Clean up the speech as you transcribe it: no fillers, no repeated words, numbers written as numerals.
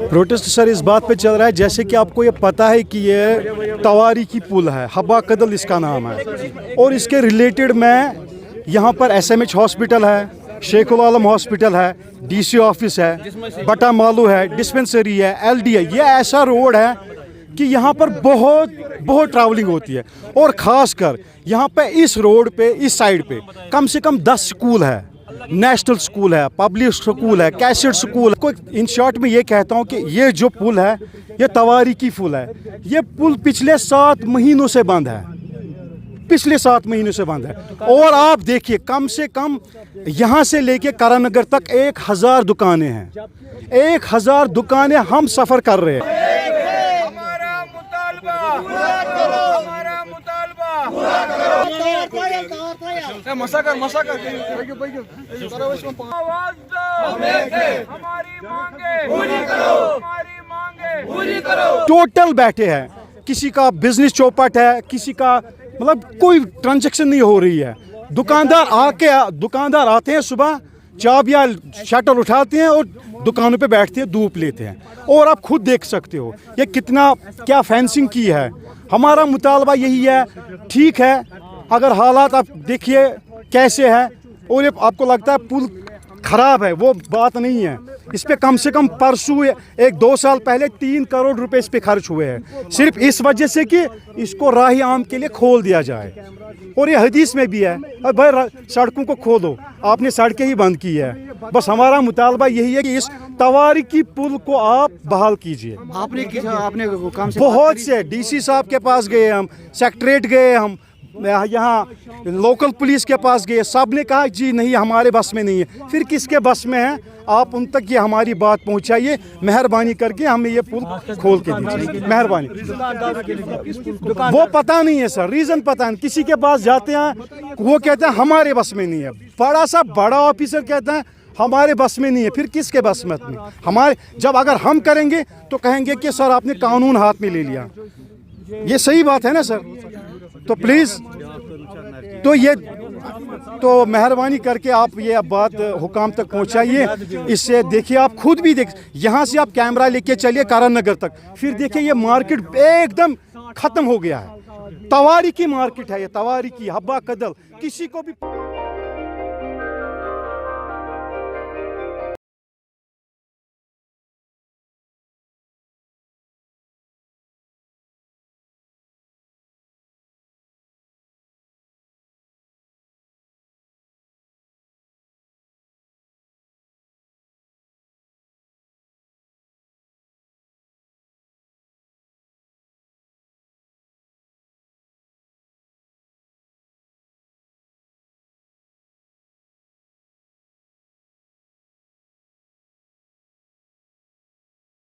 Protest sir इस बात पे चल रहा है जैसे कि आपको ये पता है कि ये तवारीकी पुल है, हब्बा कदल इसका नाम है, और इसके रिलेटेड में यहाँ पर SMH हॉस्पिटल है, शेखुल आलम हॉस्पिटल है, DC ऑफिस है, बटा मालू है, डिस्पेंसरी है, LD है। ये ऐसा रोड है कि यहाँ पर बहुत ट्रैवलिंग होती है, और ख़ासकर यहाँ पे इस रोड पे, इस साइड पे कम से कम 10 स्कूल है, नेशनल स्कूल है, पब्लिक स्कूल है, कैसेट स्कूल है। इन शॉर्ट में ये कहता हूँ कि ये जो पुल है ये तवारीकी पुल है। ये पुल पिछले 7 महीनों से बंद है, पिछले 7 महीनों से बंद है। और आप देखिए कम से कम यहाँ से लेके करानगर तक 1000 दुकानें हैं, 1000 दुकानें हम सफ़र कर रहे हैं। टोटल बैठे हैं, किसी का बिजनेस चौपट है, किसी का मतलब कोई ट्रांजैक्शन नहीं हो रही है। दुकानदार आते हैं सुबह, चाबियाँ शटर उठाते हैं और दुकानों पे बैठते हैं, धूप लेते हैं। और आप खुद देख सकते हो ये कितना क्या फेंसिंग की है। हमारा मुतालबा यही है, ठीक है अगर हालात आप देखिए कैसे है, और ये आपको लगता है पुल ख़राब है, वो बात नहीं है। इस पे कम से कम परसों 1-2 साल पहले 3 करोड़ रुपए इस पे खर्च हुए हैं, सिर्फ इस वजह से कि इसको राही आम के लिए खोल दिया जाए। और ये हदीस में भी है, भाई सड़कों को खोलो, आपने सड़कें ही बंद की है। बस हमारा मुतालबा यही है कि इस तवारीकी पुल को आप बहाल कीजिए। आपने बहुत से DC साहब के पास गए, हम सेक्रेटरीट गए, हम यहाँ लोकल पुलिस के पास गए, सब ने कहा जी नहीं हमारे बस में नहीं है। फिर किसके बस में है? आप उन तक ये हमारी बात पहुँचाइए, मेहरबानी करके हमें ये पुल खोल के दीजिए, मेहरबानी। वो पता नहीं है सर, रीज़न पता नहीं। किसी के पास जाते हैं वो कहते हैं हमारे बस में नहीं है, बड़ा ऑफिसर कहता है हमारे बस में नहीं है। फिर किसके बस में? हमारे जब अगर हम करेंगे तो कहेंगे कि सर आपने कानून हाथ में ले लिया। ये सही बात है ना सर? तो प्लीज़ तो मेहरबानी करके आप ये बात हुकाम तक पहुंचाइए। इससे देखिए, आप खुद भी देख, यहाँ से आप कैमरा लेके चलिए करानगर तक, फिर देखिए ये मार्केट एकदम ख़त्म हो गया है। तवारीकी मार्केट है ये, तवारीकी हब्बा कदल, किसी को भी